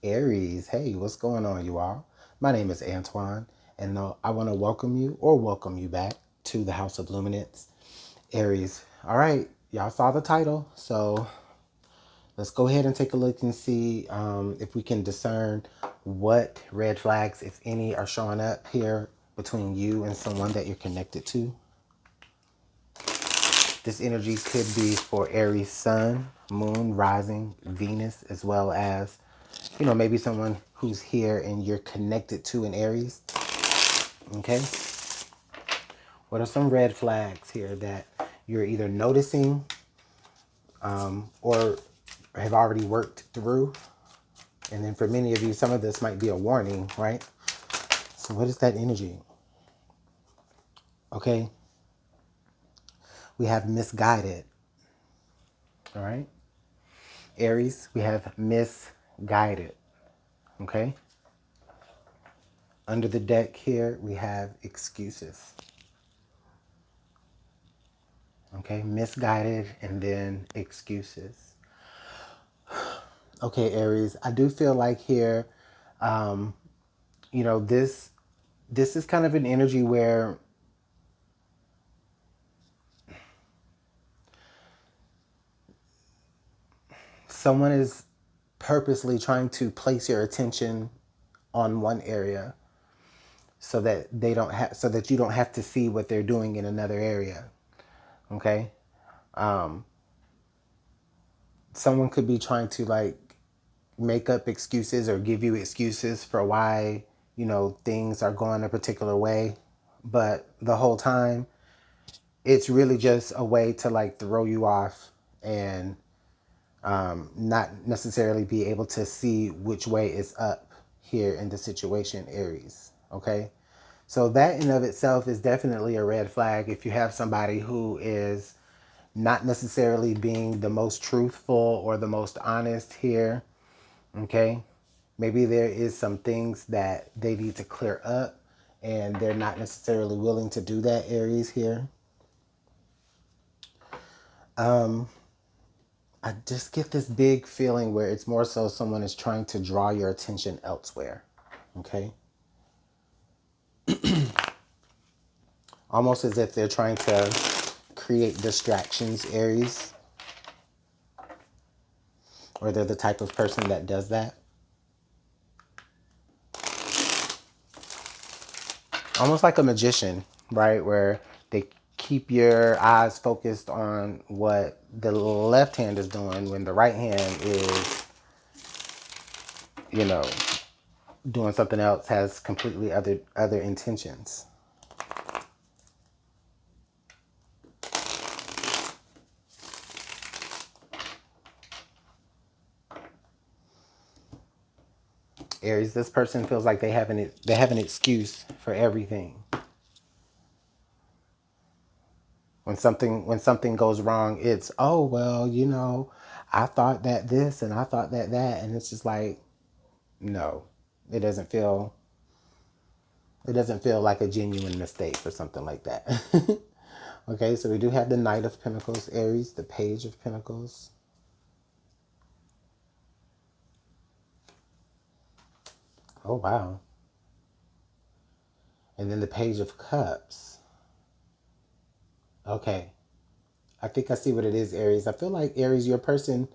Aries. Hey, what's going on, you all? My name is Antoine, and I want to welcome you back to the House of Luminance, Aries. All right, y'all saw the title, so let's go ahead and take a look and see if we can discern what red flags, if any, are showing up here between you and someone that you're connected to. This energy could be for Aries sun, moon, rising, Venus, as well as, maybe someone who's here and you're connected to an Aries. Okay. What are some red flags here that you're either noticing or have already worked through? And then for many of you, some of this might be a warning, right? So what is that energy? Okay. We have misguided. All right. Aries, we have misguided. Okay. Under the deck here, we have excuses. Okay. Misguided and then excuses. Okay, Aries, I do feel like here, this is kind of an energy where someone is purposely trying to place your attention on one area so that you don't have to see what they're doing in another area. Okay? Someone could be trying to like make up excuses or give you excuses for why, things are going a particular way, but the whole time it's really just a way to like throw you off and not necessarily be able to see which way is up here in the situation, Aries. Okay. So that in of itself is definitely a red flag if you have somebody who is not necessarily being the most truthful or the most honest here. Okay. Maybe there is some things that they need to clear up and they're not necessarily willing to do that, Aries here. I just get this big feeling where it's more so someone is trying to draw your attention elsewhere. Okay. Almost as if they're trying to create distractions, Aries, or they're the type of person that does that. Almost like a magician, right? Where they keep your eyes focused on what the left hand is doing when the right hand is, you know, doing something else, has completely other intentions. Aries, this person feels like they have an excuse for everything. When something goes wrong, it's, oh well, I thought that this and I thought that that, and it's just like, no, it doesn't feel it doesn't feel like a genuine mistake or something like that. Okay, so we do have the Knight of Pentacles, Aries, the Page of Pentacles. Oh wow. And then the Page of Cups. Okay. I think I see what it is, Aries. I feel like, Aries, your person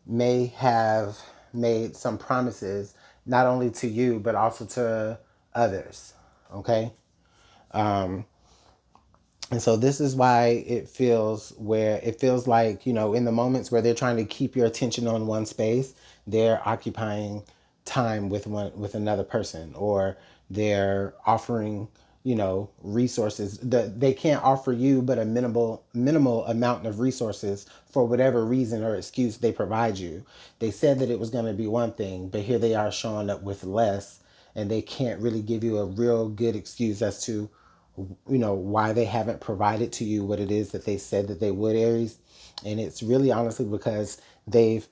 may have made some promises, not only to you, but also to others. Okay. And so this is why it feels like, in the moments where they're trying to keep your attention on one space, they're occupying time with another person, or they're offering, resources that they can't offer you, but a minimal amount of resources for whatever reason or excuse they provide you. They said that it was going to be one thing, but here they are showing up with less, and they can't really give you a real good excuse as to why they haven't provided to you what it is that they said that they would, Aries. And it's really honestly because they've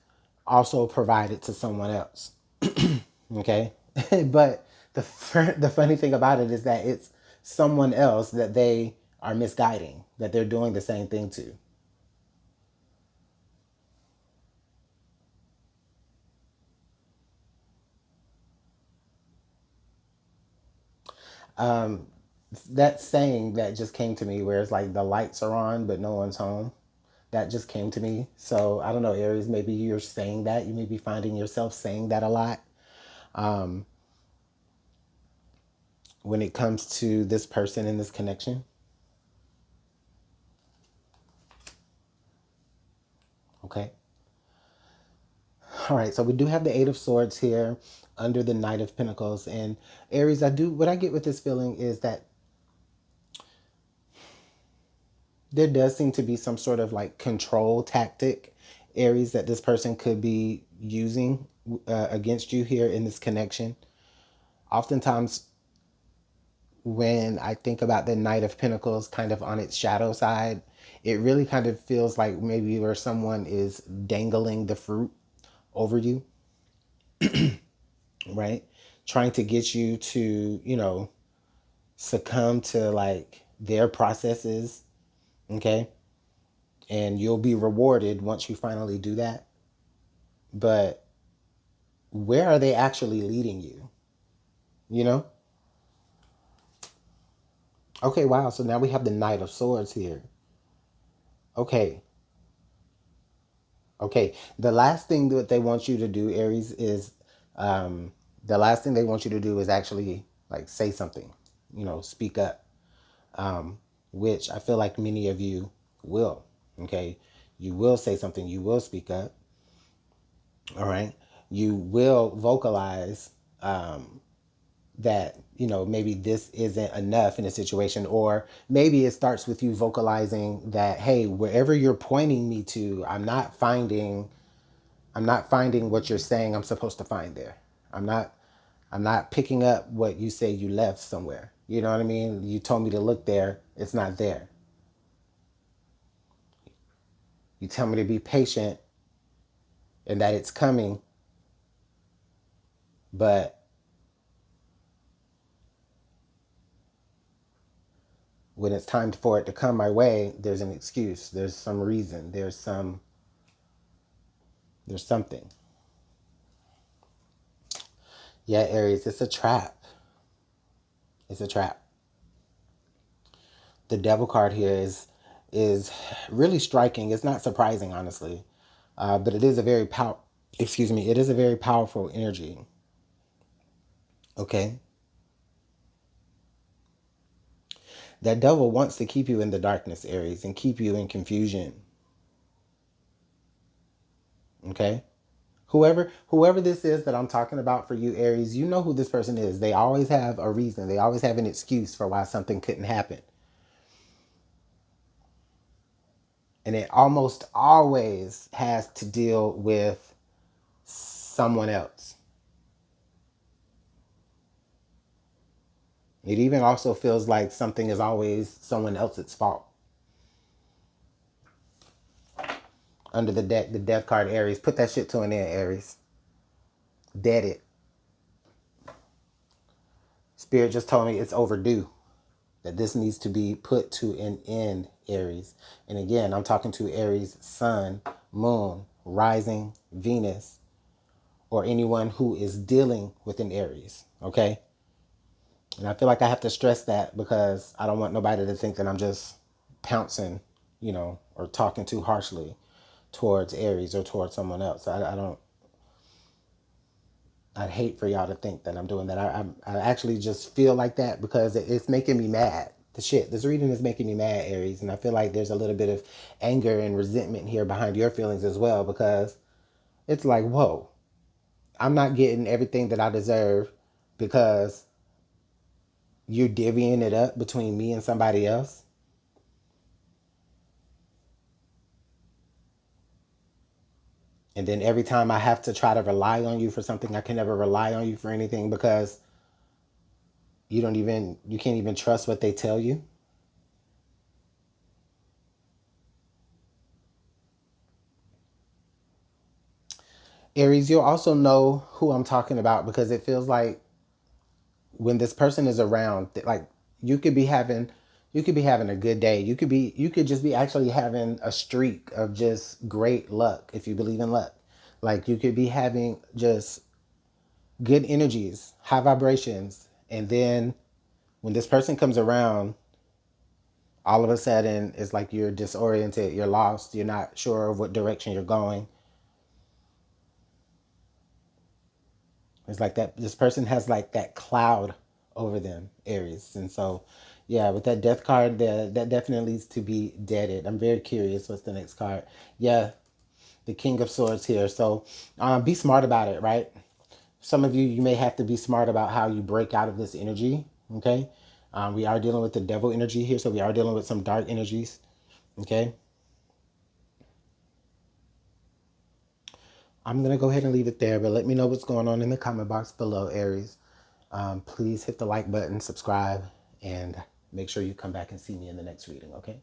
also provided to someone else. Okay. But the funny thing about it is that it's someone else that they are misguiding, that they're doing the same thing to. Um, that saying that just came to me where it's like the lights are on, but no one's home. That just came to me. So I don't know, Aries, maybe you're saying that. You may be finding yourself saying that a lot um, when it comes to this person and this connection. Okay. All right. So we do have the Eight of Swords here under the Knight of Pentacles. And Aries, what I get with this feeling is that there does seem to be some sort of like control tactic, Aries, that this person could be using against you here in this connection. Oftentimes, when I think about the Knight of Pentacles kind of on its shadow side, it really kind of feels like maybe where someone is dangling the fruit over you, right? Trying to get you to, succumb to like their processes, okay? And you'll be rewarded once you finally do that. But where are they actually leading you? You know? Okay, wow. So now we have the Knight of Swords here. Okay. Okay. The last thing that they want you to do, Aries, is um, the last thing they want you to do is actually like say something, speak up, which I feel like many of you will. Okay. You will say something, you will speak up. All right. You will vocalize that maybe this isn't enough in a situation, or maybe it starts with you vocalizing that, hey, wherever you're pointing me to, I'm not finding what you're saying I'm supposed to find there. I'm not picking up what you say you left somewhere. You know what I mean? You told me to look there, it's not there. You tell me to be patient and that it's coming, but when it's time for it to come my way, there's an excuse, there's some reason, there's something. Yeah, Aries, it's a trap. It's a trap. The Devil card here is really striking. It's not surprising, honestly, but it is a very Excuse me. It is a very powerful energy. Okay, that devil wants to keep you in the darkness, Aries, and keep you in confusion. Okay, whoever this is that I'm talking about for you, Aries, you know who this person is. They always have a reason. They always have an excuse for why something couldn't happen. And it almost always has to deal with someone else. It even also feels like something is always someone else's fault. Under the deck, the death card, Aries. Put that shit to an end, Aries. Dead it. Spirit just told me it's overdue. That this needs to be put to an end, Aries. And again, I'm talking to Aries, Sun, Moon, Rising, Venus, or anyone who is dealing with an Aries. Okay? And I feel like I have to stress that because I don't want nobody to think that I'm just pouncing, or talking too harshly towards Aries or towards someone else. I don't. I'd hate for y'all to think that I'm doing that. I actually just feel like that because it's making me mad. This reading is making me mad, Aries, and I feel like there's a little bit of anger and resentment here behind your feelings as well because it's like, whoa, I'm not getting everything that I deserve because you're divvying it up between me and somebody else. And then every time I have to try to rely on you for something, I can never rely on you for anything because you can't even trust what they tell you. Aries, you'll also know who I'm talking about because it feels like when this person is around, like you could be having you could be having a good day. You could just be actually having a streak of just great luck if you believe in luck. Like you could be having just good energies, high vibrations, and then When this person comes around, all of a sudden it's like you're disoriented, you're lost, you're not sure of what direction you're going. It's like that this person has like that cloud over them, Aries. And so yeah, with that death card there, that definitely needs to be deaded. I'm very curious what's the next card. Yeah, the King of Swords here. So be smart about it, right? Some of you may have to be smart about how you break out of this energy. Okay. We are dealing with the devil energy here, so we are dealing with some dark energies. Okay. I'm going to go ahead and leave it there, but let me know what's going on in the comment box below, Aries. Please hit the like button, subscribe, and make sure you come back and see me in the next reading, okay?